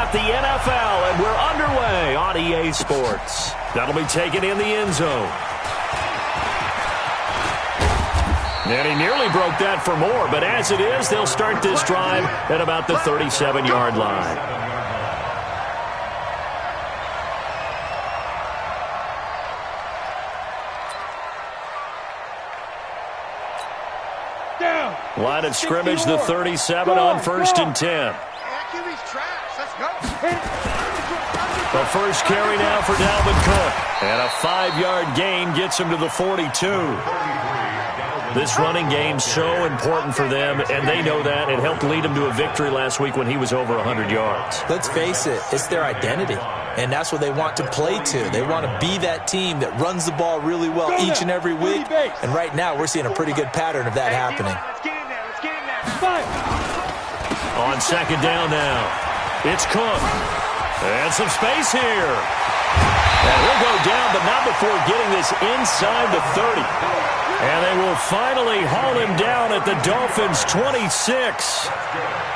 about the NFL, and we're underway on EA Sports. That'll be taken in the end zone. And he nearly broke that for more, but as it is, they'll start this drive at about the 37-yard line. Line of scrimmage, the 37 on 1st and 10. The first carry now for Dalvin Cook. And a 5-yard gain gets him to the 42. This running game's so important for them, and they know that. It helped lead them to a victory last week when he was over 100 yards. Let's face it, it's their identity, and that's what they want to play to. They want to be that team that runs the ball really well each and every week, and right now we're seeing a pretty good pattern of that happening. On second down now, it's Cook. And some space here. And he'll go down, but not before getting this inside the 30. And they will finally haul him down at the Dolphins' 26.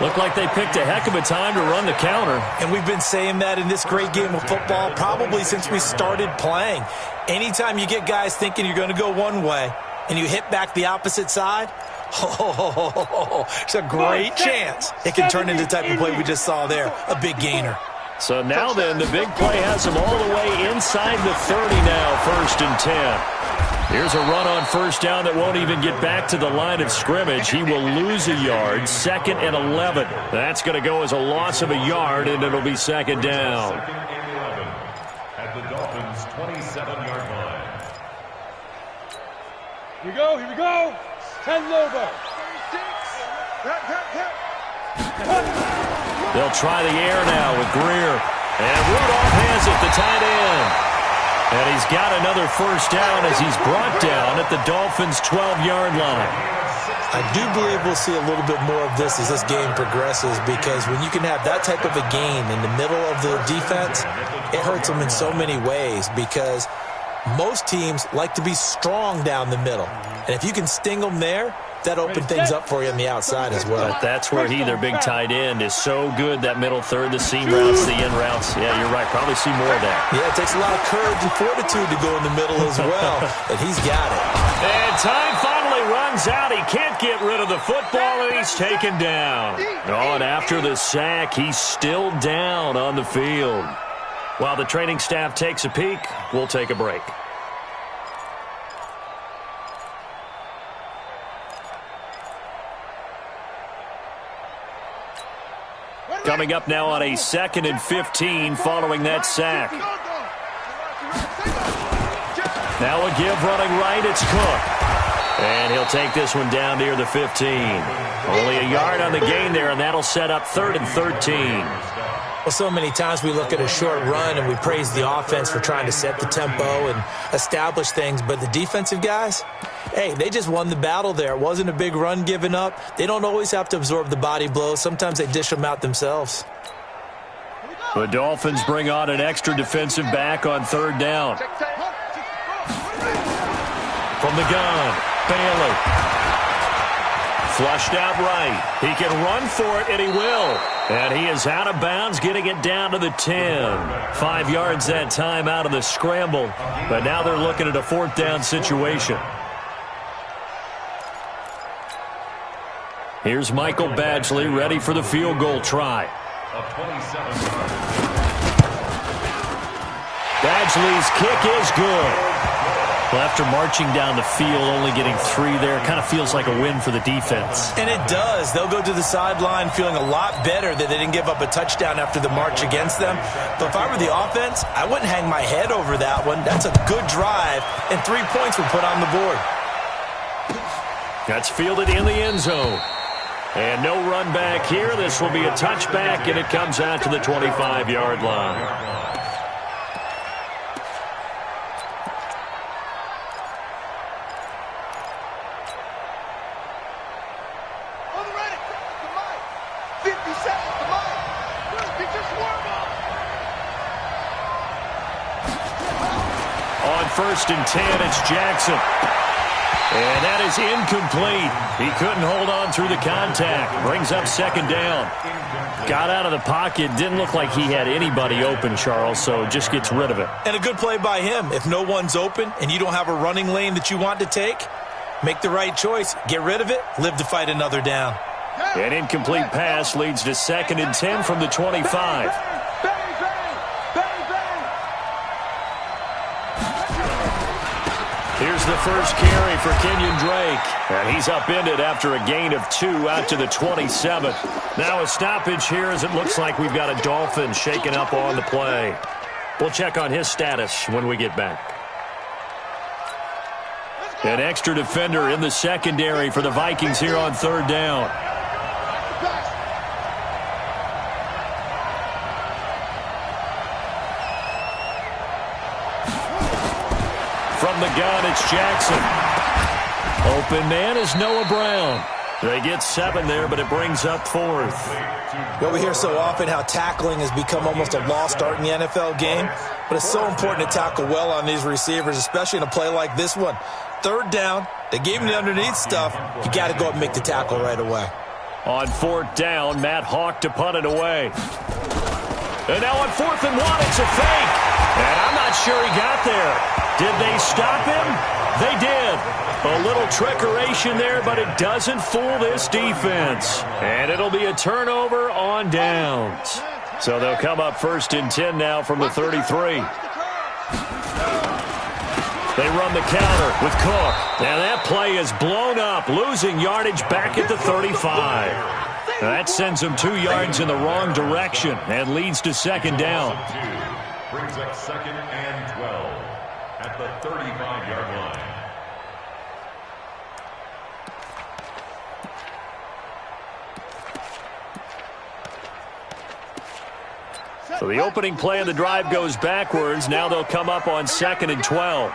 Looked like they picked a heck of a time to run the counter. And we've been saying that in this great game of football probably since we started playing. Anytime you get guys thinking you're going to go one way and you hit back the opposite side, it's a great chance it can turn into the type of play we just saw there, a big gainer. So now then, the big play has him all the way inside the 30 now, 1st and 10. Here's a run on first down that won't even get back to the line of scrimmage. He will lose a yard, 2nd and 11. That's going to go as a loss of a yard, and it'll be 2nd down. At the Dolphins' 27-yard line. Here we go. 10 over. They'll try the air now with Greer. And Rudolph has it, the tight end. And he's got another first down as he's brought down at the Dolphins' 12-yard line. I do believe we'll see a little bit more of this as this game progresses, because when you can have that type of a gain in the middle of the defense, it hurts them in so many ways, because most teams like to be strong down the middle. And if you can sting them there, that opened things up for you on the outside as well. But that's where their big tight end, is so good, that middle third, the seam routes, the in routes. Yeah, you're right. Probably see more of that. Yeah, it takes a lot of courage and fortitude to go in the middle as well, but he's got it. And time finally runs out. He can't get rid of the football, and he's taken down. Oh, and after the sack, he's still down on the field. While the training staff takes a peek, we'll take a break. Coming up now on a 2nd and 15 following that sack. Now a give running right, it's Cook. And he'll take this one down near the 15. Only a yard on the gain there, and that'll set up 3rd and 13. Well, so many times we look at a short run and we praise the offense for trying to set the tempo and establish things, but the defensive guys, hey, they just won the battle there. It wasn't a big run given up. They don't always have to absorb the body blows. Sometimes they dish them out themselves. The Dolphins bring on an extra defensive back on 3rd down. From the gun, Bailey. Flushed out right. He can run for it, and he will. And he is out of bounds, getting it down to the 10. 5 yards that time out of the scramble. But now they're looking at a 4th down situation. Here's Michael Badgley ready for the field goal try. Badgley's kick is good. Well, after marching down the field, only getting 3 there, kind of feels like a win for the defense. And it does. They'll go to the sideline feeling a lot better that they didn't give up a touchdown after the march against them. But if I were the offense, I wouldn't hang my head over that one. That's a good drive, and 3 points were put on the board. That's fielded in the end zone. And no run back here. This will be a touchback, and it comes out to the 25-yard line. On 1st and 10, it's Jackson. And that is incomplete. He couldn't hold on through the contact. Brings up second down. Got out of the pocket. Didn't look like he had anybody open, Charles, so just gets rid of it. And a good play by him. If no one's open and you don't have a running lane that you want to take, make the right choice. Get rid of it. Live to fight another down. An incomplete pass leads to 2nd and 10 from the 25. Here's the first carry for Kenyon Drake. And he's upended after a gain of 2 out to the 27. Now a stoppage here as it looks like we've got a Dolphin shaken up on the play. We'll check on his status when we get back. An extra defender in the secondary for the Vikings here on 3rd down. From the gun, it's Jackson. Open man is Noah Brown. They get 7 there, but it brings up 4th. Well, we hear so often how tackling has become almost a lost art in the NFL game, but it's so important to tackle well on these receivers, especially in a play like this one. 3rd down, they gave him the underneath stuff. You got to go up and make the tackle right away. On 4th down, Matt Hawk to punt it away. And now on 4th and 1, it's a fake. And I'm not sure he got there. Did they stop him? They did. A little trickeration there, but it doesn't fool this defense. And it'll be a turnover on downs. So they'll come up 1st and 10 now from the 33. They run the counter with Cook. And that play is blown up, losing yardage back at the 35. That sends them 2 yards in the wrong direction and leads to 2nd down. Brings up 2nd and 12 at the 35-yard line. So the opening play of the drive goes backwards. Now they'll come up on 2nd and 12.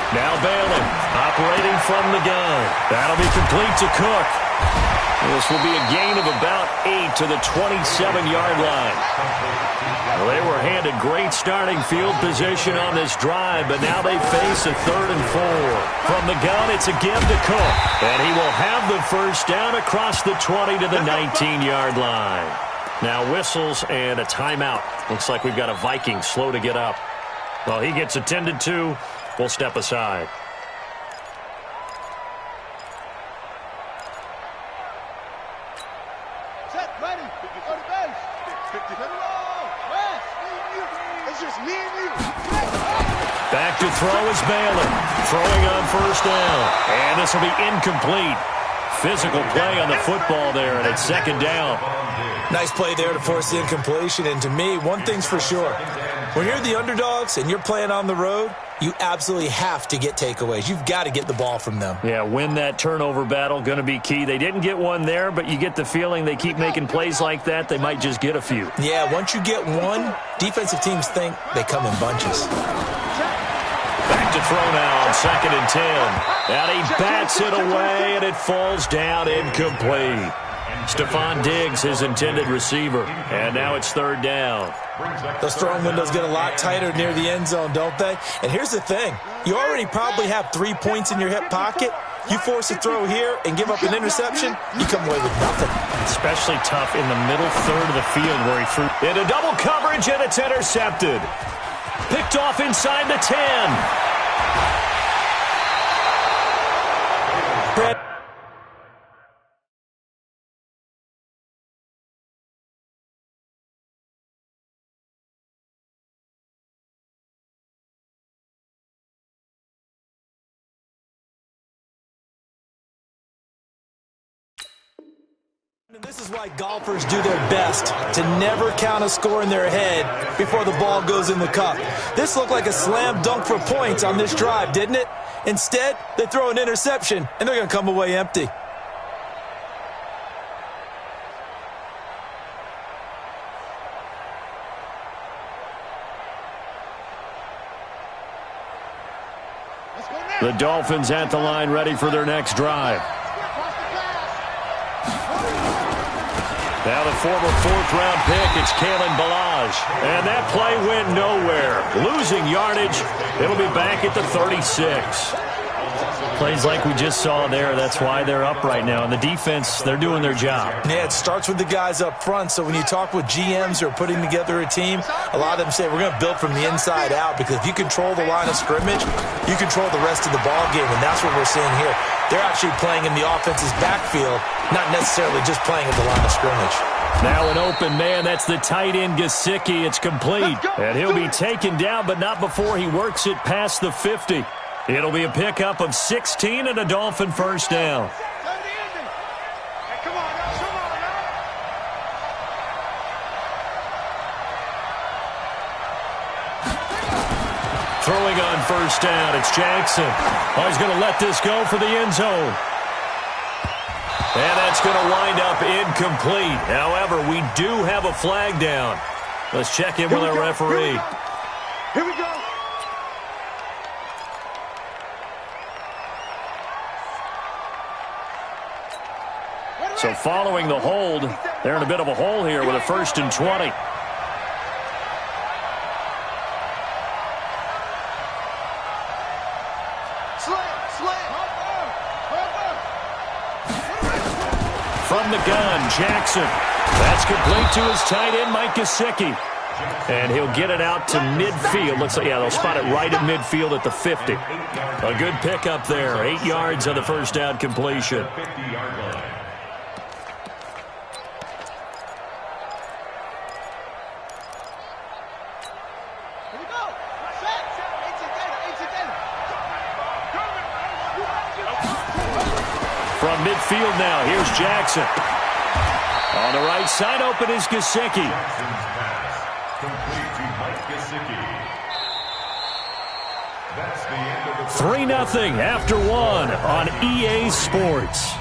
Now Balin operating from the gun. That'll be complete to Cook. This will be a gain of about 8 to the 27-yard line. Well, they were handed great starting field position on this drive, but now they face a 3rd and 4. From the gun, it's a give to Cook. And he will have the first down across the 20 to the 19-yard line. Now whistles and a timeout. Looks like we've got a Viking slow to get up. Well, he gets attended to. We'll step aside. Set, ready. Go to base. 50. West. It's just me and you. Back to throw is Balin. Throwing on 1st down. And this will be incomplete. Physical play on the football there, and it's 2nd down. Nice play there to force the incompletion. And to me, one thing's for sure. When you're the underdogs and you're playing on the road, you absolutely have to get takeaways. You've got to get the ball from them. Yeah, win that turnover battle, going to be key. They didn't get one there, but you get the feeling they keep making plays like that, they might just get a few. Yeah, once you get one, defensive teams think they come in bunches. Back to throw now on 2nd and 10. And he bats it away, and it falls down incomplete. Stephon Diggs, his intended receiver. And now it's 3rd down. Those throwing windows get a lot tighter near the end zone, don't they? And here's the thing. You already probably have 3 points in your hip pocket. You force a throw here and give up an interception, you come away with nothing. Especially tough in the middle third of the field where he threw. Into double coverage, and it's intercepted. Picked off inside the 10. This is why golfers do their best to never count a score in their head before the ball goes in the cup. This looked like a slam dunk for points on this drive, didn't it? Instead, they throw an interception, and they're going to come away empty. The Dolphins at the line ready for their next drive. Now the former 4th-round pick, it's Kalen Ballage. And that play went nowhere. Losing yardage, it'll be back at the 36. Plays like we just saw there. That's why they're up right now. And the defense, they're doing their job. Yeah, it starts with the guys up front. So when you talk with GMs who are putting together a team, a lot of them say we're going to build from the inside out, because if you control the line of scrimmage, you control the rest of the ball game, and that's what we're seeing here. They're actually playing in the offense's backfield, not necessarily just playing at the line of scrimmage. Now an open man. That's the tight end, Gesicki. It's complete. And he'll be taken down, but not before he works it past the 50. It'll be a pickup of 16 and a Dolphin first down. Throwing on first down, it's Jackson. Oh, he's going to let this go for the end zone. And that's going to wind up incomplete. However, we do have a flag down. Let's check in with our referee. Here we go. So following the hold, they're in a bit of a hole here with a 1st and 20. From the gun, Jackson. That's complete to his tight end, Mike Gesicki. And he'll get it out to midfield. Looks like, yeah, they'll spot it right in midfield at the 50. A good pickup there. 8 yards on the first down completion. From midfield now, here's Jackson. On the right side, open is Gesicki. 3-0 after 1 on EA Sports.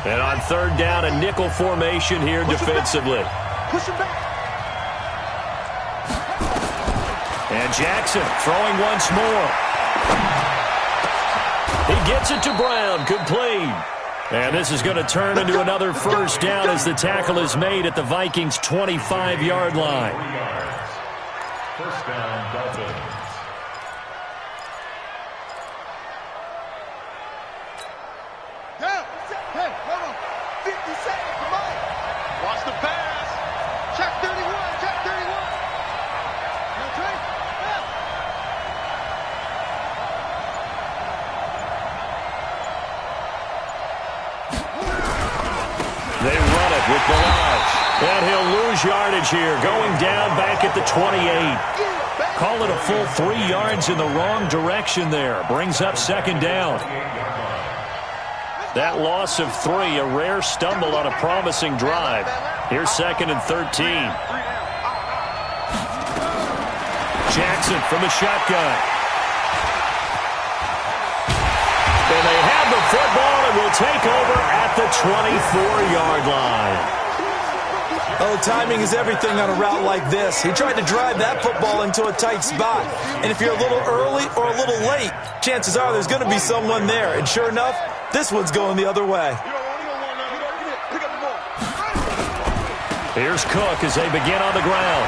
And on third down, a nickel formation here defensively. Push him back. And Jackson throwing once more. He gets it to Brown, complete. And this is going to turn into another first down as the tackle is made at the Vikings' 25-yard line. First down, Dolphins. Down. Hey, hold on. 50 seconds, come on. Watch the pass. Check 31, check 31. Okay. They run it with Balaj. And he'll lose yardage here, going down back at the 28. Call it a full 3 yards in the wrong direction there. Brings up second down. That loss of 3, a rare stumble on a promising drive. Here's 2nd and 13. Jackson from the shotgun. And they have the football and will take over at the 24-yard line. Oh, timing is everything on a route like this. He tried to drive that football into a tight spot. And if you're a little early or a little late, chances are there's going to be someone there. And sure enough, this one's going the other way. Here's Cook as they begin on the ground.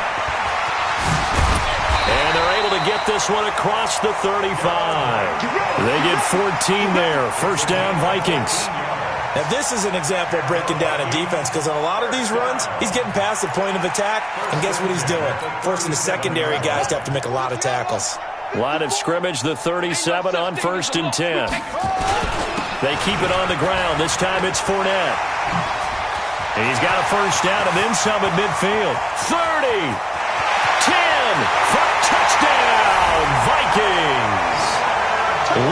And they're able to get this one across the 35. They get 14 there. First down, Vikings. Now, this is an example of breaking down a defense, because on a lot of these runs, he's getting past the point of attack, and guess what he's doing? Forcing the secondary guys to have to make a lot of tackles. Line of scrimmage, the 37 on 1st and 10. They keep it on the ground. This time it's Fournette. He's got a first down and then some at midfield. 30, 10, for touchdown, Vikings.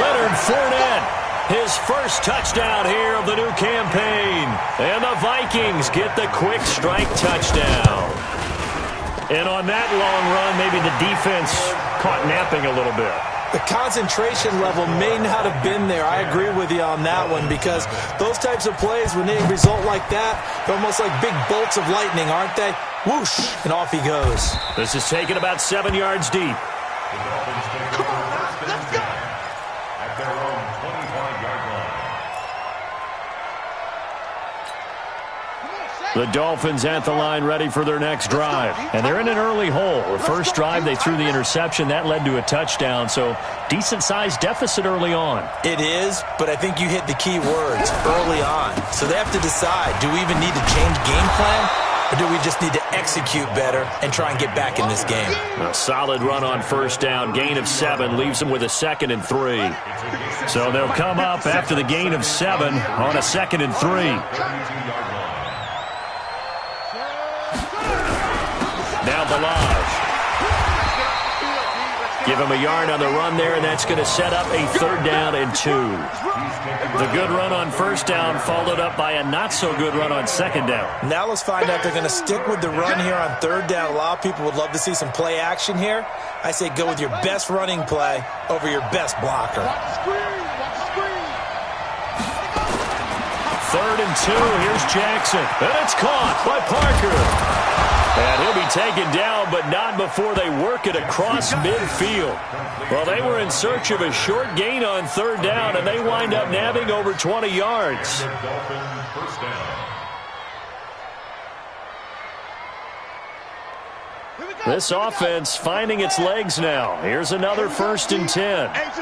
Leonard Fournette, his first touchdown here of the new campaign. And the Vikings get the quick strike touchdown. And on that long run, maybe the defense caught napping a little bit. The concentration level may not have been there. I agree with you on that one, because those types of plays, when they result like that, they're almost like big bolts of lightning, aren't they? Whoosh, and off he goes. This is taken about 7 yards deep. Come on, let's go. At their own 25-yard line. The Dolphins at the line ready for their next drive. And they're in an early hole. The first drive, they threw the interception. That led to a touchdown. So decent-sized deficit early on. It is, but I think you hit the key words, early on. So they have to decide, do we even need to change game plan? Or do we just need to execute better and try and get back in this game? A solid run on first down. Gain of 7 leaves them with a 2nd and 3. So they'll come up after the gain of 7 on a 2nd and 3. Now Balaj. Give him a yard on the run there, and that's going to set up a 3rd down and 2. The good run on first down followed up by a not-so-good run on 2nd down. Now let's find out if they're going to stick with the run here on 3rd down. A lot of people would love to see some play action here. I say go with your best running play over your best blocker. 3rd and 2. Here's Jackson. And it's caught by Parker. And he'll be taken down, but not before they work it across midfield. Well, they were in search of a short gain on 3rd down, and they wind up nabbing over 20 yards. This offense finding its legs now. Here's another 1st and 10. It's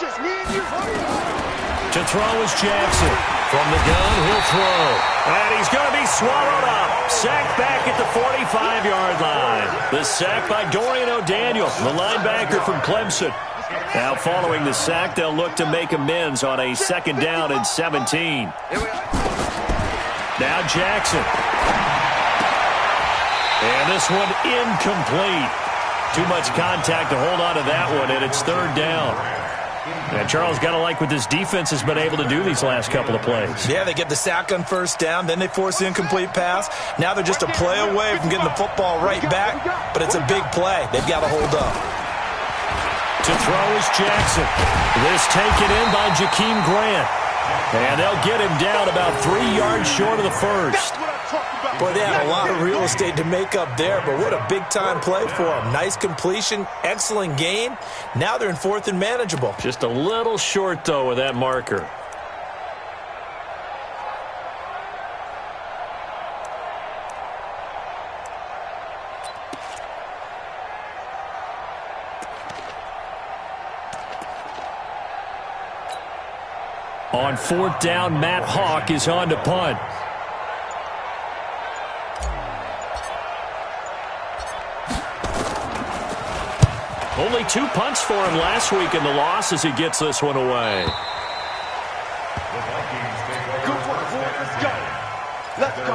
just me and you. To throw is Jackson. From the gun, he'll throw. And he's going to be swallowed up. Sacked back at the 45-yard line. The sack by Dorian O'Daniel, the linebacker from Clemson. Now following the sack, they'll look to make amends on a 2nd down and 17. Now Jackson. And this one incomplete. Too much contact to hold on to that one, and it's 3rd down. And Charles, got to like what this defense has been able to do these last couple of plays. Yeah, they get the sack on first down, then they force the incomplete pass. Now they're just a play away from getting the football right back, but it's a big play. They've got to hold up. To throw is Jackson. This taken in by Jakeem Grant. And they'll get him down about 3 yards short of the first. Boy, they had a lot of real estate to make up there, but what a big-time play for them. Nice completion, excellent gain. Now they're in 4th and manageable. Just a little short, though, with that marker. On 4th down, Matt Hawk is on to punt. Only 2 punts for him last week in the loss as he gets this one away. Good work, boys. Let's go. Let's go.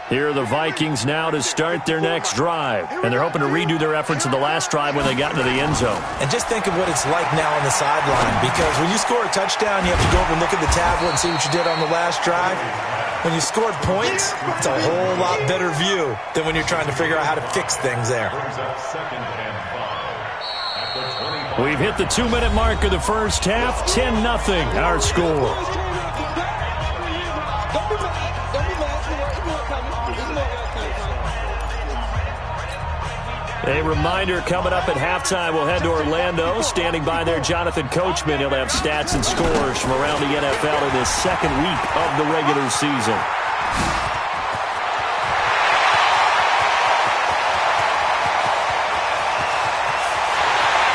Here are the Vikings now to start their next drive. And they're hoping to redo their efforts in the last drive when they got into the end zone. And just think of what it's like now on the sideline, because when you score a touchdown, you have to go over and look at the tablet and see what you did on the last drive. When you scored points, it's a whole lot better view than when you're trying to figure out how to fix things there. We've hit the 2-minute mark of the first half. 10-0 our score. A reminder, coming up at halftime, we'll head to Orlando. Standing by there, Jonathan Coachman. He'll have stats and scores from around the NFL in this 2nd week of the regular season.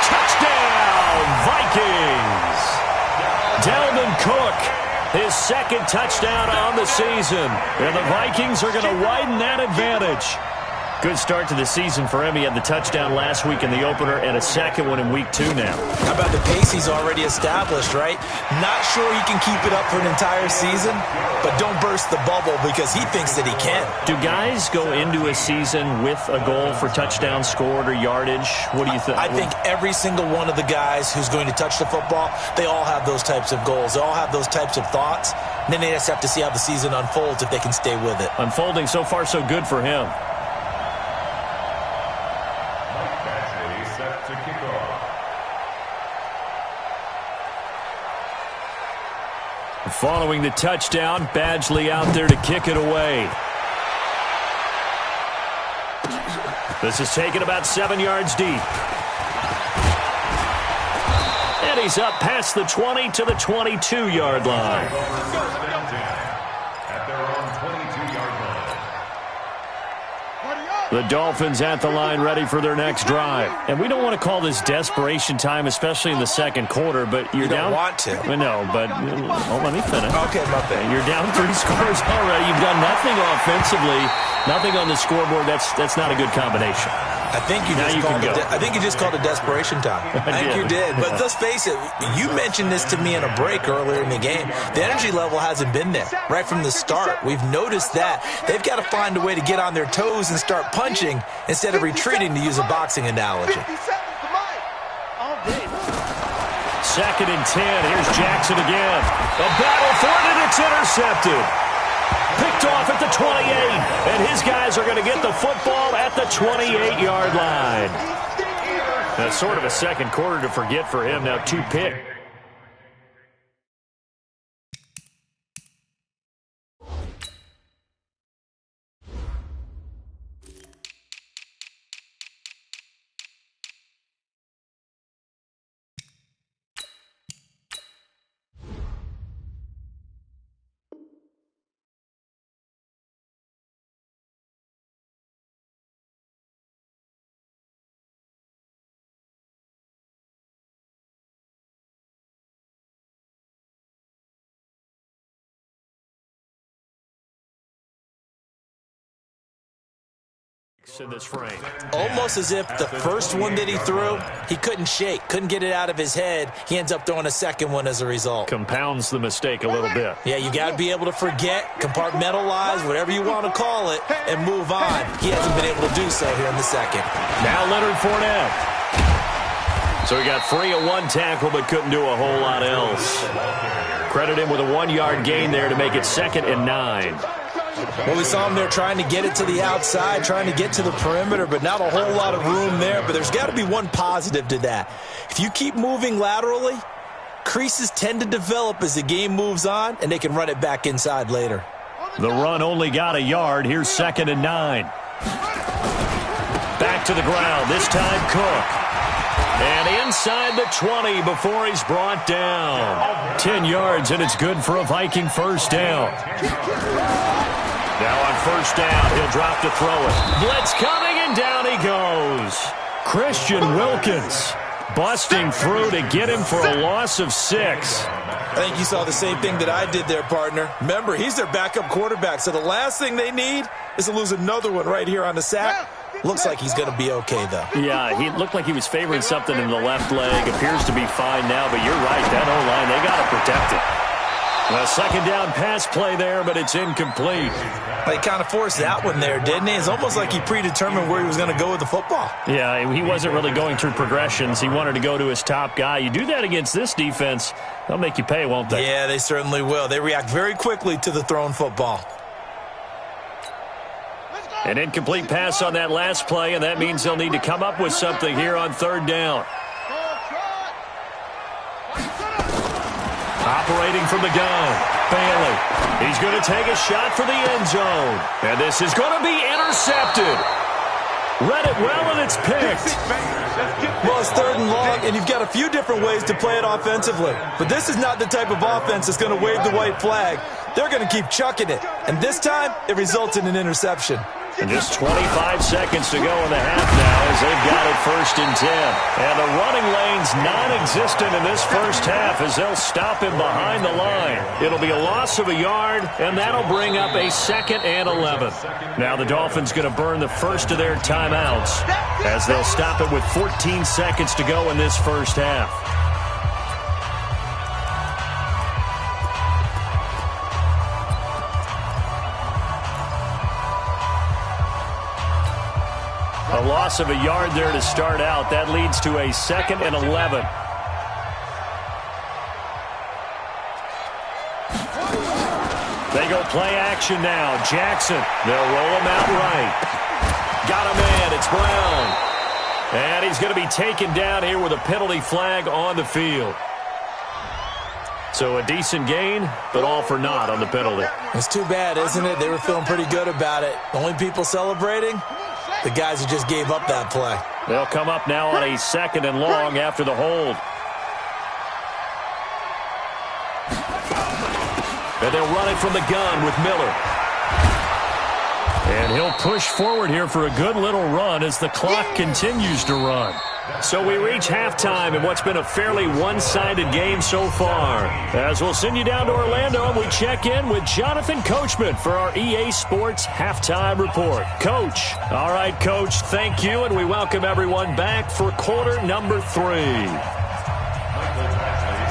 Touchdown, Vikings! Dalvin Cook, his 2nd touchdown on the season. And the Vikings are going to widen that advantage. Good start to the season for him. He had the touchdown last week in the opener and a 2nd one in week 2 now. How about the pace he's already established, right? Not sure he can keep it up for an entire season, but don't burst the bubble because he thinks that he can. Do guys go into a season with a goal for touchdowns scored or yardage? What do you think? I think every single one of the guys who's going to touch the football, they all have those types of goals. They all have those types of thoughts. And then they just have to see how the season unfolds if they can stay with it. Unfolding so far so good for him. Following the touchdown, Badgley out there to kick it away. This is taken about 7 yards deep. And he's up past the 20 to the 22-yard line. At their own 22-yard line. The Dolphins at the line ready for their next drive. And we don't want to call this desperation time, especially in the second quarter, but you're down. You don't want to. I know, but let me finish. Okay, my bad. You're down 3 scores already. You've done nothing offensively, nothing on the scoreboard. That's not a good combination. I think you just called it desperation time. I think you did. But let's face it, you mentioned this to me in a break earlier in the game. The energy level hasn't been there right from the start. We've noticed that. They've got to find a way to get on their toes and start punching instead of retreating, to use a boxing analogy. 2nd and 10. Here's Jackson again. A battle for it, and it's intercepted. Picked off at the 28, and his guys are going to get the football at the 28-yard line. That's sort of a second quarter to forget for him. Now 2 picks. In this frame. Almost as if the first one that he threw, he couldn't shake, couldn't get it out of his head. He ends up throwing a second one as a result. Compounds the mistake a little bit. Yeah, you got to be able to forget, compartmentalize, whatever you want to call it, and move on. He hasn't been able to do so here in the second. Now Leonard Fournette. So he got free of 1 tackle but couldn't do a whole lot else. Credit him with a 1-yard gain there to make it 2nd and 9. Well, we saw him there trying to get it to the outside, trying to get to the perimeter, but not a whole lot of room there. But there's got to be one positive to that. If you keep moving laterally, creases tend to develop as the game moves on, and they can run it back inside later. The run only got a yard. Here's 2nd and 9. Back to the ground, this time Cook. And inside the 20 before he's brought down. 10 yards, and it's good for a Viking first down. Now on first down, he'll drop to throw it. Blitz coming, and down he goes. Christian Wilkins busting through to get him for a loss of 6. I think you saw the same thing that I did there, partner. Remember, he's their backup quarterback, so the last thing they need is to lose another one right here on the sack. Looks like he's going to be okay, though. Yeah, he looked like he was favoring something in the left leg. Appears to be fine now, but you're right. That O-line, they got to protect it. A 2nd down pass play there, but it's incomplete. He kind of forced that one there, didn't he? It's almost like he predetermined where he was going to go with the football. Yeah, he wasn't really going through progressions. He wanted to go to his top guy. You do that against this defense, they'll make you pay, won't they? Yeah, they certainly will. They react very quickly to the thrown football. An incomplete pass on that last play, and that means they'll need to come up with something here on 3rd down. Operating from the gun, Bailey. He's going to take a shot for the end zone. And this is going to be intercepted. Read it well, and it's picked. Well, it's 3rd and long, and you've got a few different ways to play it offensively. But this is not the type of offense that's going to wave the white flag. They're going to keep chucking it. And this time, it results in an interception. And just 25 seconds to go in the half now as they've got it 1st and 10. And the running lane's non-existent in this first half as they'll stop him behind the line. It'll be a loss of a yard, and that'll bring up a 2nd and 11. Now the Dolphins going to burn the first of their timeouts as they'll stop it with 14 seconds to go in this first half. A loss of a yard there to start out. That leads to a 2nd and 11. They go play action now. Jackson, they'll roll him out right. Got a man, it's Brown. And he's going to be taken down here with a penalty flag on the field. So a decent gain, but all for naught on the penalty. It's too bad, isn't it? They were feeling pretty good about it. Only people celebrating? The guys who just gave up that play. They'll come up now on a 2nd and long after the hold. And they'll run it from the gun with Miller. And he'll push forward here for a good little run as the clock continues to run. So we reach halftime in what's been a fairly one-sided game so far. As we'll send you down to Orlando and we check in with Jonathan Coachman for our EA Sports Halftime Report. Coach. All right, Coach, thank you, and we welcome everyone back for quarter number 3.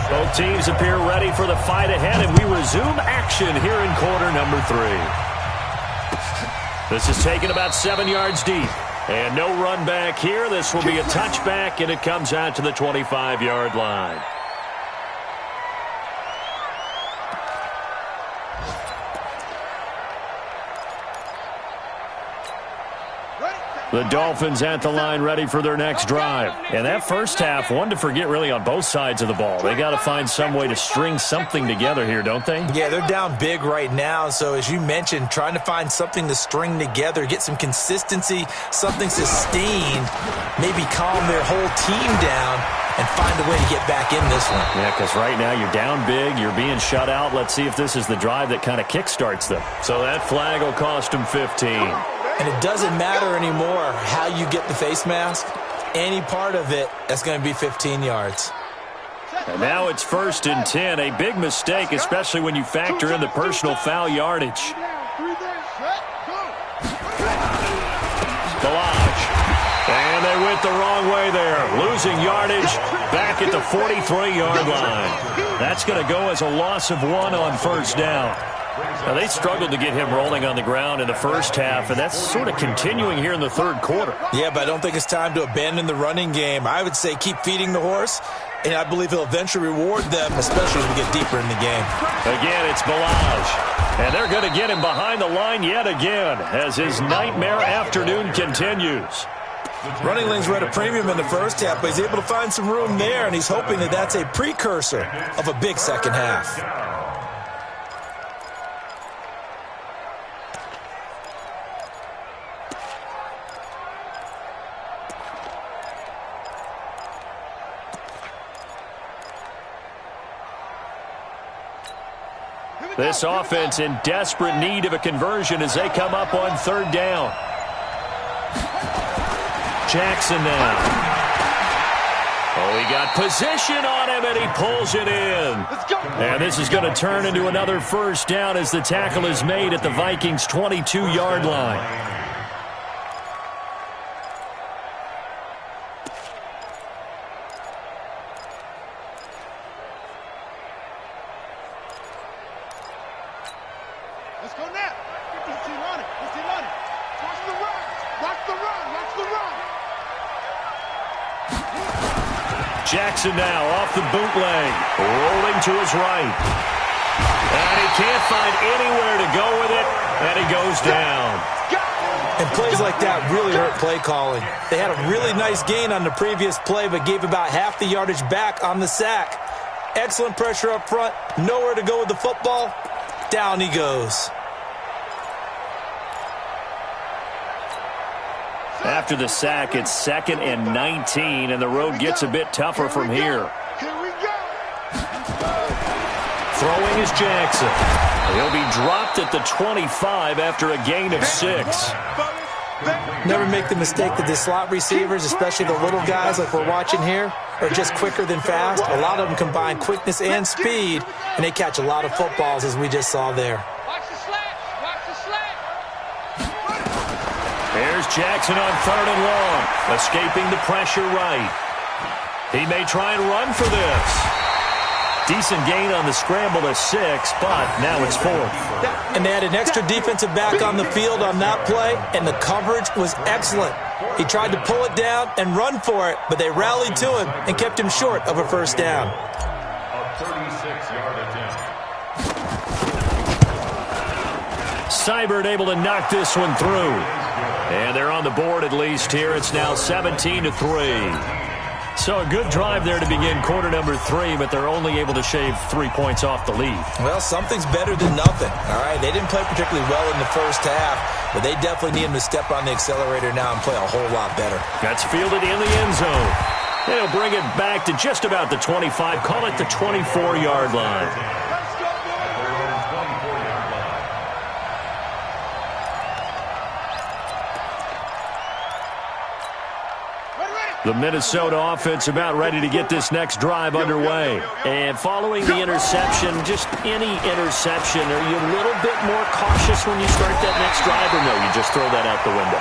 Both teams appear ready for the fight ahead, and we resume action here in quarter number 3. This is taken about 7 yards deep. And no run back here. This will be a touchback, and it comes out to the 25-yard line. The Dolphins at the line ready for their next drive. And that first half, one to forget really on both sides of the ball. They got to find some way to string something together here, don't they? Yeah, they're down big right now. So as you mentioned, trying to find something to string together, get some consistency, something sustained, maybe calm their whole team down and find a way to get back in this one. Yeah, because right now you're down big, you're being shut out. Let's see if this is the drive that kind of kickstarts them. So that flag will cost them 15. And it doesn't matter anymore how you get the face mask. Any part of it, that's going to be 15 yards. And now it's 1st and 10. A big mistake, especially when you factor in the personal foul yardage. Balaj. And they went the wrong way there. Losing yardage back at the 43-yard line. That's going to go as a loss of 1 on 1st down. Now, they struggled to get him rolling on the ground in the first half, and that's sort of continuing here in the 3rd quarter. Yeah, but I don't think it's time to abandon the running game. I would say keep feeding the horse, and I believe he'll eventually reward them, especially as we get deeper in the game. Again, it's Balaj. And they're going to get him behind the line yet again as his nightmare afternoon continues. Running lanes were at a premium in the first half, but he's able to find some room there, and he's hoping that that's a precursor of a big second half. This offense in desperate need of a conversion as they come up on 3rd down. Jackson now. Oh, he got position on him, and he pulls it in. And this is going to turn into another 1st down as the tackle is made at the Vikings' 22-yard line. Let's go now. Let's see run it. Let's see run it. Watch the run. Watch the run. Watch the run. Jackson now off the bootleg. Rolling to his right. And he can't find anywhere to go with it. And he goes down. And plays like that really hurt play calling. They had a really nice gain on the previous play, but gave about half the yardage back on the sack. Excellent pressure up front. Nowhere to go with the football. Down he goes. After the sack, it's 2nd and 19, and the road gets a bit tougher from here. Here we go. Throwing is Jackson. He'll be dropped at the 25 after a gain of 6. Never make the mistake that the slot receivers, especially the little guys like we're watching here, are just quicker than fast. A lot of them combine quickness and speed, and they catch a lot of footballs, as we just saw there. Watch the slack. Watch the slack. Here's Jackson on 3rd and long, escaping the pressure right. He may try and run for this. Decent gain on the scramble to 6, but now it's 4th. And they had an extra defensive back on the field on that play, and the coverage was excellent. He tried to pull it down and run for it, but they rallied to him and kept him short of a 1st down. A 36-yard attempt. Seibert able to knock this one through. And they're on the board at least here. It's now 17-3. So a good drive there to begin quarter number 3, but they're only able to shave 3 points off the lead. Well, something's better than nothing. All right, they didn't play particularly well in the first half, but they definitely need them to step on the accelerator now and play a whole lot better. That's fielded in the end zone. They'll bring it back to just about the 25, call it the 24-yard line. The Minnesota offense about ready to get this next drive underway. And following the interception, just any interception, are you a little bit more cautious when you start that next drive, or no, you just throw that out the window?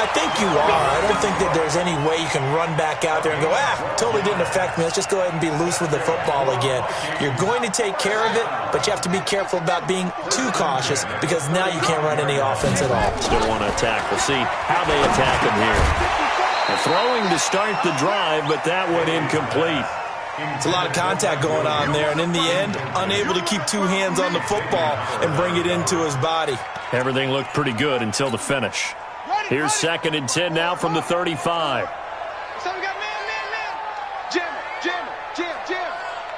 I think you are. I don't think that there's any way you can run back out there and go, totally didn't affect me. Let's just go ahead and be loose with the football again. You're going to take care of it, but you have to be careful about being too cautious because now you can't run any offense at all. Still want to attack. We'll see how they attack him here. Throwing to start the drive, but that one incomplete. It's a lot of contact going on there, and in the end, unable to keep 2 hands on the football and bring it into his body. Everything looked pretty good until the finish. Here's 2nd and 10 now from the 35. So we got man. Jam.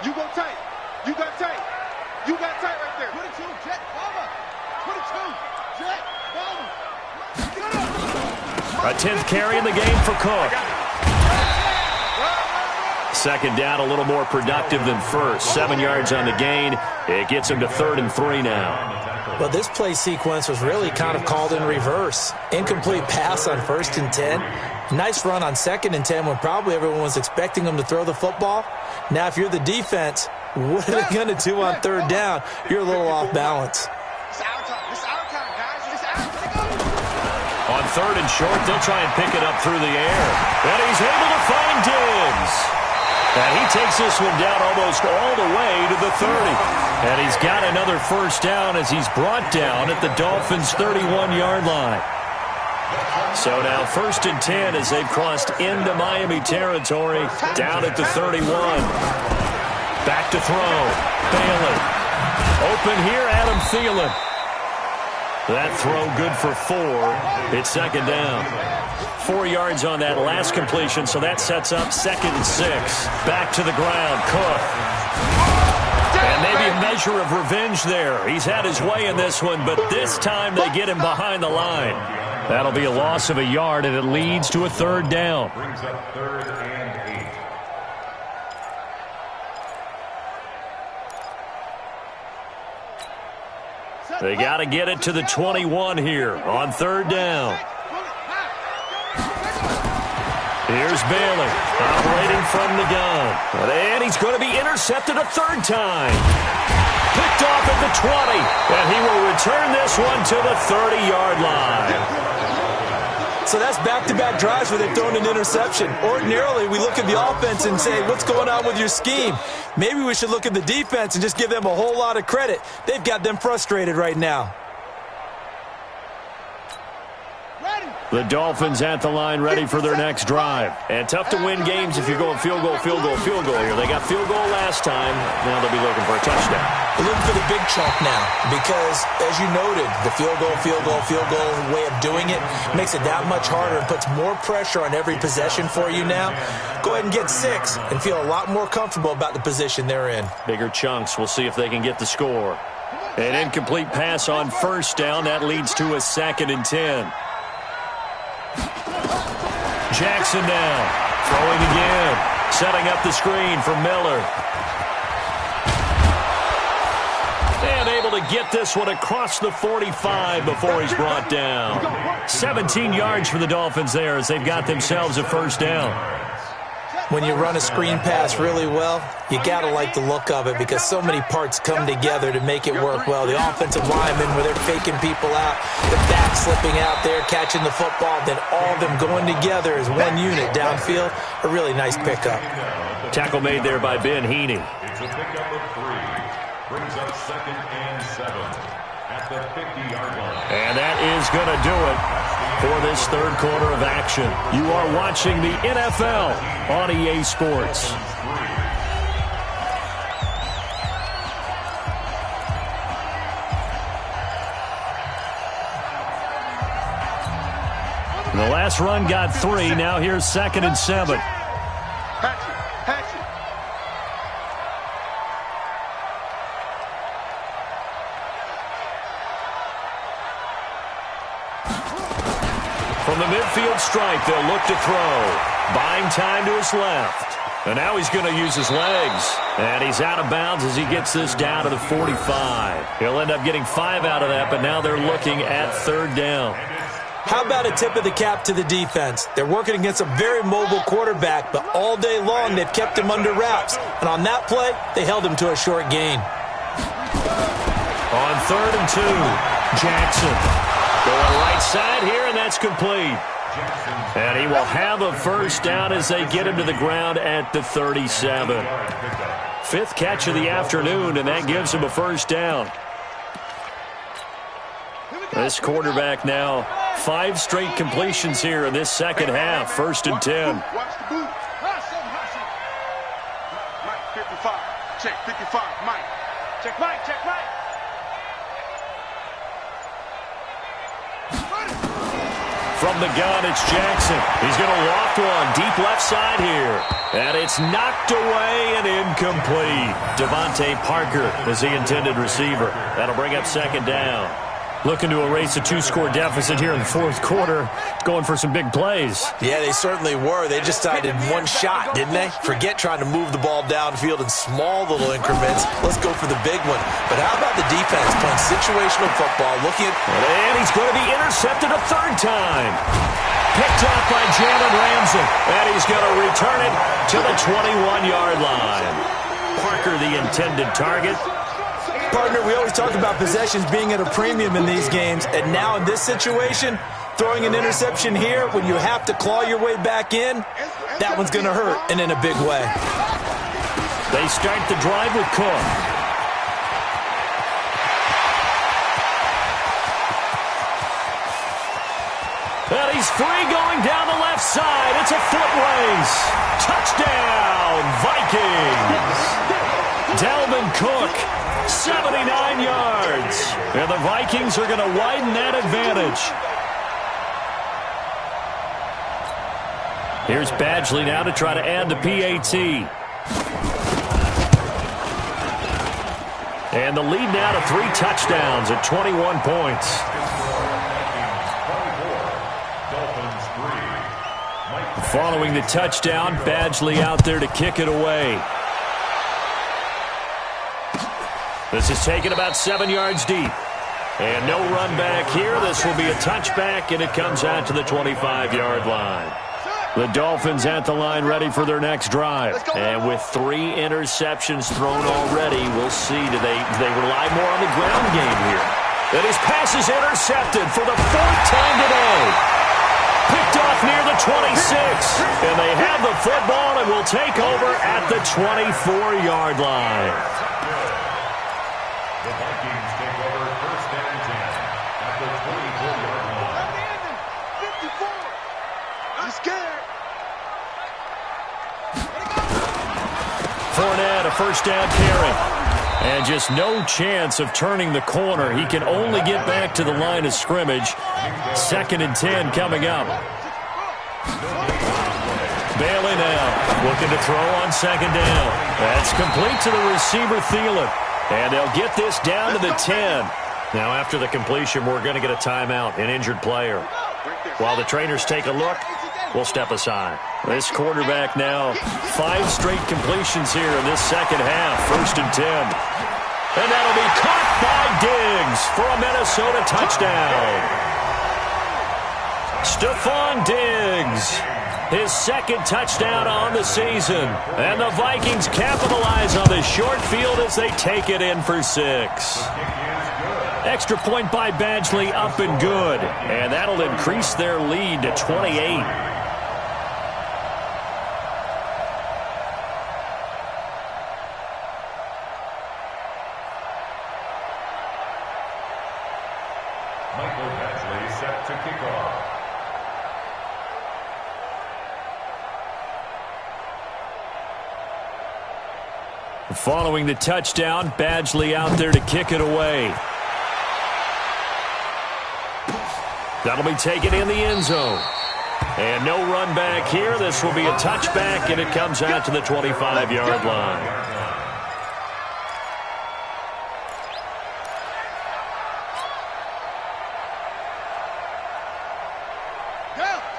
You go tight. You got tight. You got tight right there. 22, Jet, Baba. 22, Jet, Baba. A 10th carry in the game for Cook. 2nd down, a little more productive than first. 7 yards on the gain. It gets him to 3rd and 3 now. Well, this play sequence was really kind of called in reverse. Incomplete pass on 1st and 10. Nice run on 2nd and 10 when probably everyone was expecting them to throw the football. Now, if you're the defense, what are they going to do on 3rd down? You're a little off balance. It's our time, guys. It's our time. On 3rd and short, they'll try and pick it up through the air. And he's able to find Diggs. And he takes this one down almost all the way to the 30. And he's got another 1st down as he's brought down at the Dolphins' 31-yard line. So now 1st and 10 as they've crossed into Miami territory, down at the 31. Back to throw. Bailey. Open here, Adam Thielen. That throw good for 4. It's 2nd down. 4 yards on that last completion, so that sets up 2nd and 6. Back to the ground, Cook. And maybe a measure of revenge there. He's had his way in this one, but this time they get him behind the line. That'll be a loss of a yard, and it leads to a 3rd down. Brings up 3rd and 8. They got to get it to the 21 here on 3rd down. Here's Bailey, operating from the gun. And he's going to be intercepted a 3rd time. Picked off at the 20. And he will return this one to the 30-yard line. So that's back-to-back drives where they've thrown an interception. Ordinarily, we look at the offense and say, what's going on with your scheme? Maybe we should look at the defense and just give them a whole lot of credit. They've got them frustrated right now. The Dolphins at the line ready for their next drive. And tough to win games if you're going field goal here. They got field goal last time. Now they'll be looking for a touchdown. They're looking for the big chunk now because, as you noted, the field goal way of doing it makes it that much harder and puts more pressure on every possession for you now. Go ahead and get 6 and feel a lot more comfortable about the position they're in. Bigger chunks. We'll see if they can get the score. An incomplete pass on 1st down. That leads to a 2nd and 10. Jackson now, throwing again, setting up the screen for Miller. And able to get this one across the 45 before he's brought down. 17 yards for the Dolphins there as they've got themselves a 1st down. When you run a screen pass really well, you got to like the look of it because so many parts come together to make it work well. The offensive linemen, where they're faking people out, the back slipping out there, catching the football, then all of them going together as one unit downfield. A really nice pickup. Tackle made there by Ben Heaney. It's a pickup of 3. Brings up 2nd and 7 at the 50-yard line. And that is going to do it for this 3rd quarter of action. You are watching the NFL on EA Sports. The last run got 3. Now here's 2nd and 7. Hey, From the midfield stripe, they'll look to throw. Buying time to his left. And now he's going to use his legs. And he's out of bounds as he gets this down to the 45. He'll end up getting 5 out of that, but now they're looking at 3rd down. How about a tip of the cap to the defense? They're working against a very mobile quarterback, but all day long they've kept him under wraps. And on that play, they held him to a short gain. On 3rd and 2, Jackson. Going right side here, and that's complete. And he will have a first down as they get him to the ground at the 37. 5th catch of the afternoon, and that gives him a first down. This quarterback now 5 straight completions here in this second half. 1st and 10. Watch the boot. Mike, 55. Check 55. Mike. Check Mike. Check Mike. From the gun, it's Jackson. He's going to loft one deep left side here. And it's knocked away and incomplete. Devontae Parker was the intended receiver. That'll bring up 2nd down. Looking to erase a 2-score deficit here in the 4th quarter. Going for some big plays. Yeah, they certainly were. They just decided one shot, didn't they? Forget trying to move the ball downfield in small little increments. Let's go for the big one. But how about the defense playing situational football? Looking at... And he's going to be intercepted a 3rd time. Picked off by Jalen Ramsey. And he's going to return it to the 21-yard line. Parker, the intended target. Partner, we always talk about possessions being at a premium in these games, and now in this situation, throwing an interception here when you have to claw your way back in, that one's going to hurt, and in a big way. They start the drive with Cook. And he's free going down the left side. It's a foot race. Touchdown, Vikings. Dalvin Cook. 79 yards. And the Vikings are going to widen that advantage. Here's Badgley now to try to add the PAT. And the lead now to 3 touchdowns at 21 points. Following the touchdown, Badgley out there to kick it away. This is taken about 7 yards deep. And no run back here. This will be a touchback, and it comes out to the 25-yard line. The Dolphins at the line ready for their next drive. And with 3 interceptions thrown already, we'll see. Do they rely more on the ground game here? And his pass is intercepted for the 4th time today. Picked off near the 26. And they have the football and will take over at the 24-yard line. The Vikings take over 1st and 10 at the 24-yard line. 54. I'm scared. Fournette, a 1st down carry. And just no chance of turning the corner. He can only get back to the line of scrimmage. 2nd and 10 coming up. Bailey now looking to throw on 2nd down. That's complete to the receiver, Thielen. And they'll get this down to the 10. Now after the completion, we're going to get a timeout, an injured player. While the trainers take a look, we'll step aside. This quarterback now 5 straight completions here in this second half. 1st and 10. And that'll be caught by Diggs for a Minnesota touchdown. Stephon Diggs. His 2nd touchdown on the season. And the Vikings capitalize on the short field as they take it in for 6. Extra point by Badgley up and good. And that'll increase their lead to 28. Michael Badgley set to kick off. Following the touchdown, Badgley out there to kick it away. That'll be taken in the end zone. And no run back here. This will be a touchback, and it comes out to the 25-yard line.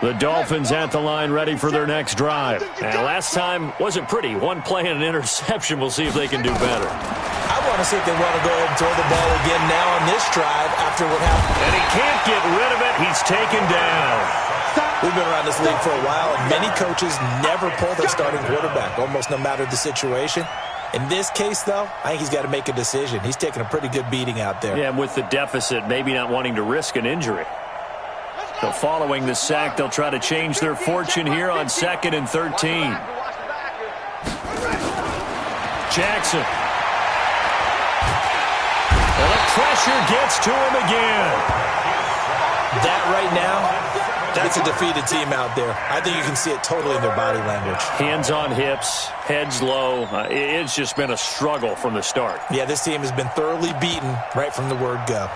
The Dolphins at the line ready for their next drive. And last time wasn't pretty. One play and an interception. We'll see if they can do better. I want to see if they want to go ahead and throw the ball again now on this drive after what happened. And he can't get rid of it. He's taken down. We've been around this league for a while, and many coaches never pull their starting quarterback, almost no matter the situation. In this case, though, I think he's got to make a decision. He's taking a pretty good beating out there. Yeah, and with the deficit, maybe not wanting to risk an injury. So following the sack, they'll try to change their fortune here on 2nd and 13. Jackson. And the pressure gets to him again. That right now, that's a defeated team out there. I think you can see it totally in their body language. Hands on hips, heads low. It's just been a struggle from the start. Yeah, this team has been thoroughly beaten right from the word go.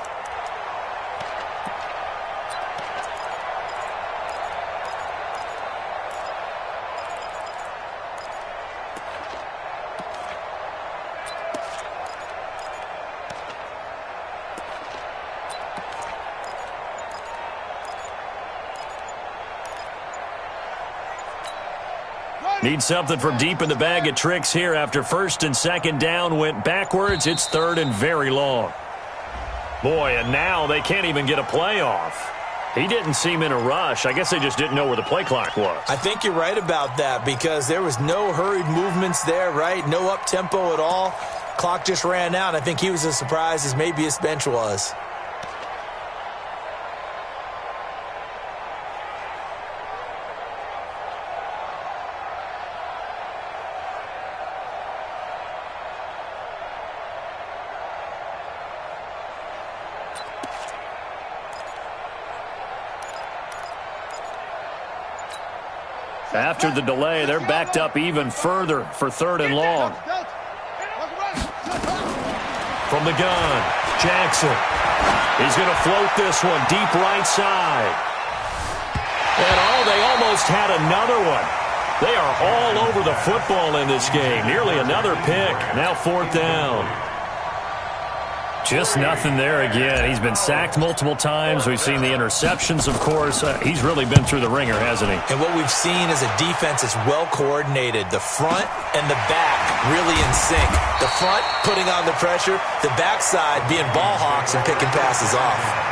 Need something from deep in the bag of tricks here after 1st and 2nd down went backwards. It's 3rd and very long. Boy, and now they can't even get a play off. He didn't seem in a rush. I guess they just didn't know where the play clock was. I think you're right about that because there was no hurried movements there, right? No up-tempo at all. Clock just ran out. I think he was as surprised as maybe his bench was. After the delay, they're backed up even further for 3rd and long. From the gun, Jackson. He's going to float this one deep right side. And they almost had another one. They are all over the football in this game. Nearly another pick. Now 4th down. Just nothing there again. He's been sacked multiple times. We've seen the interceptions, of course. He's really been through the ringer, hasn't he? And what we've seen is a defense that's well coordinated. The front and the back really in sync. The front putting on the pressure. The backside being ball hawks and picking passes off.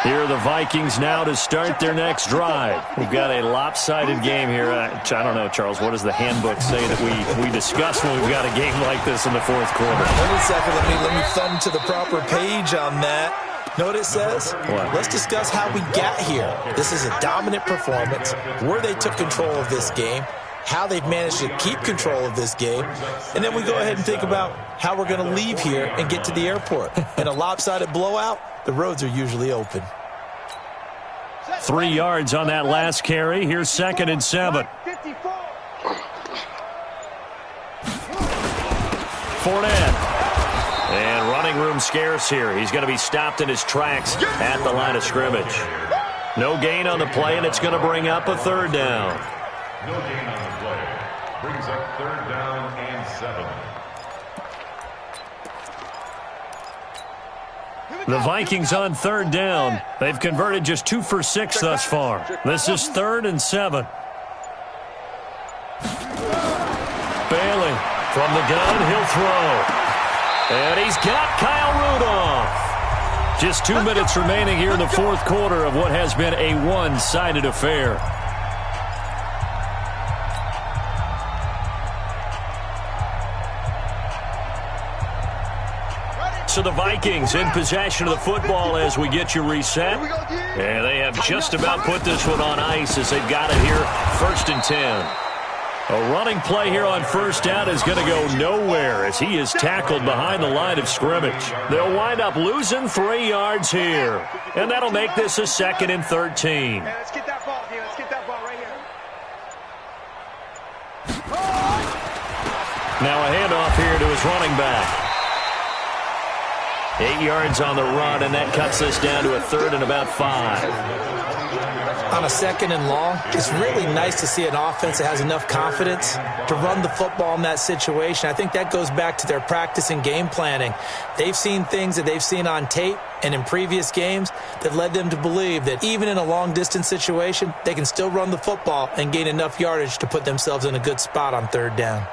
Here are the Vikings now to start their next drive. We've got a lopsided game here. I don't know, Charles, what does the handbook say that we discuss when we've got a game like this in the 4th quarter? Hold a second. Let me thumb to the proper page on that. Know what it says? What? Let's discuss how we got here. This is a dominant performance, where they took control of this game, how they've managed to keep control of this game, and then we go ahead and think about how we're going to leave here and get to the airport. In a lopsided blowout, the roads are usually open. 3 yards on that last carry. Here's 2nd and 7. Fournette. And running room scarce here. He's going to be stopped in his tracks at the line of scrimmage. No gain on the play, and it's going to bring up a 3rd down. No gain on the play. Brings up 3rd down and 7. The Vikings on 3rd down. They've converted just 2 for 6 thus far. This is 3rd and 7. Bailey from the gun. He'll throw. And he's got Kyle Rudolph. Just 2 minutes remaining here in the 4th quarter of what has been a one-sided affair. So the Vikings in possession of the football as we get you reset. And they have just about put this one on ice as they've got it here, 1st and 10. A running play here on 1st down is going to go nowhere as he is tackled behind the line of scrimmage. They'll wind up losing 3 yards here. And that'll make this a 2nd and 13. Let's get that ball, D. Let's get that ball right here. Now a handoff here to his running back. 8 yards on the run, and that cuts us down to a 3rd and about 5. On a 2nd and long, it's really nice to see an offense that has enough confidence to run the football in that situation. I think that goes back to their practice and game planning. They've seen things that they've seen on tape and in previous games that led them to believe that even in a long-distance situation, they can still run the football and gain enough yardage to put themselves in a good spot on 3rd down.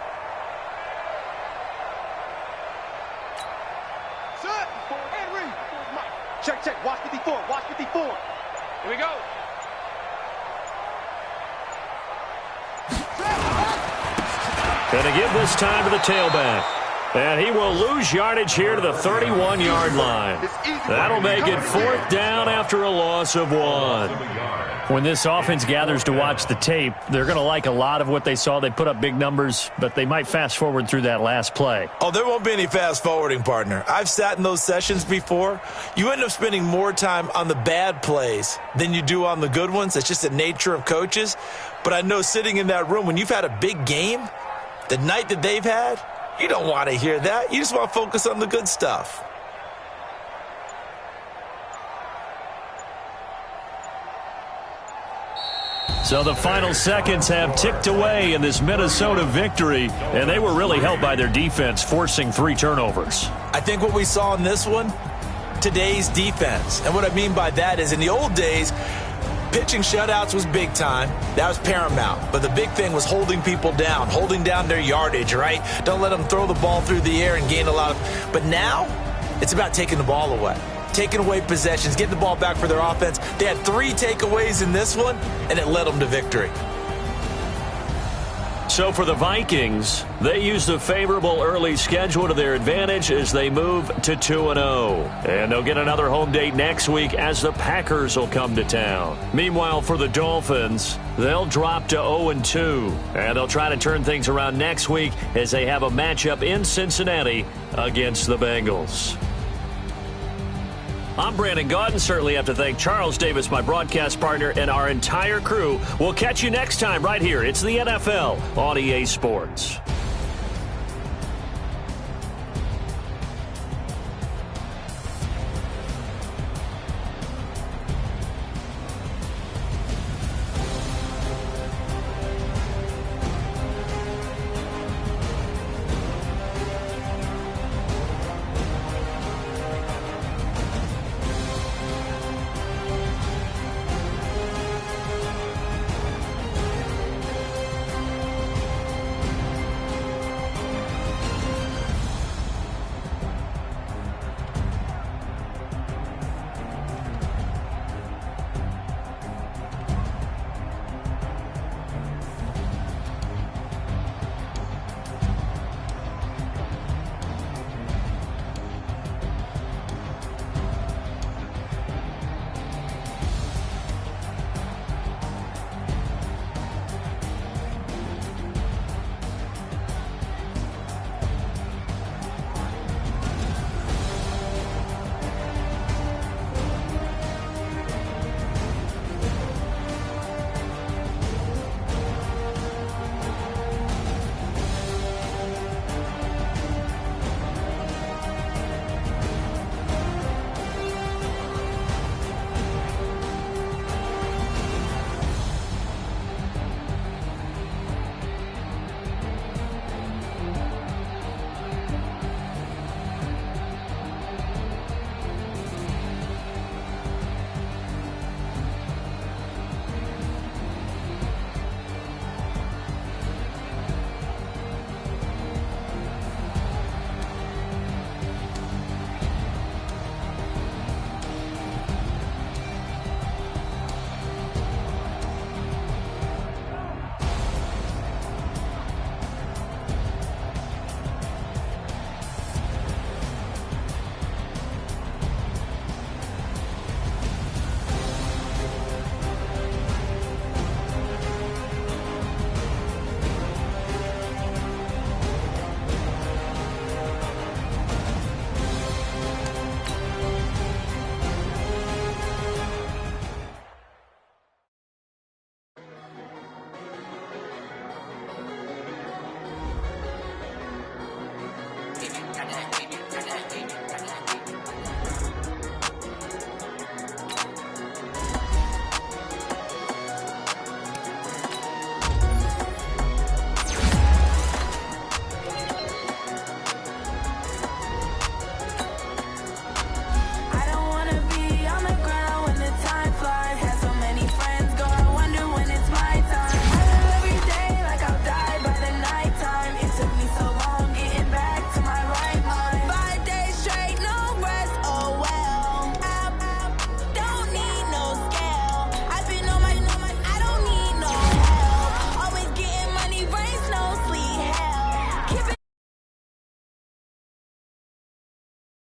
Check. Watch 54. Watch 54. Here we go. Gonna give this time to the tailback. And he will lose yardage here to the 31-yard line. That'll make it 4th down after a loss of 1. When this offense gathers to watch the tape, they're going to like a lot of what they saw. They put up big numbers, but they might fast forward through that last play. Oh, there won't be any fast forwarding, partner. I've sat in those sessions before. You end up spending more time on the bad plays than you do on the good ones. It's just the nature of coaches. But I know sitting in that room, when you've had a big game, the night that they've had, you don't want to hear that. You just want to focus on the good stuff. So the final seconds have ticked away in this Minnesota victory, and they were really helped by their defense, forcing 3 turnovers. I think what we saw in this one, today's defense. And what I mean by that is in the old days, pitching shutouts was big time. That was paramount. But the big thing was holding people down, holding down their yardage, right? Don't let them throw the ball through the air and gain a lot of... But now, it's about taking the ball away. Taking away possessions, getting the ball back for their offense. They had 3 takeaways in this one, and it led them to victory. So for the Vikings, they used a favorable early schedule to their advantage as they move to 2-0. And they'll get another home date next week as the Packers will come to town. Meanwhile, for the Dolphins, they'll drop to 0-2. And they'll try to turn things around next week as they have a matchup in Cincinnati against the Bengals. I'm Brandon Gaudin. Certainly have to thank Charles Davis, my broadcast partner, and our entire crew. We'll catch you next time right here. It's the NFL on EA Sports.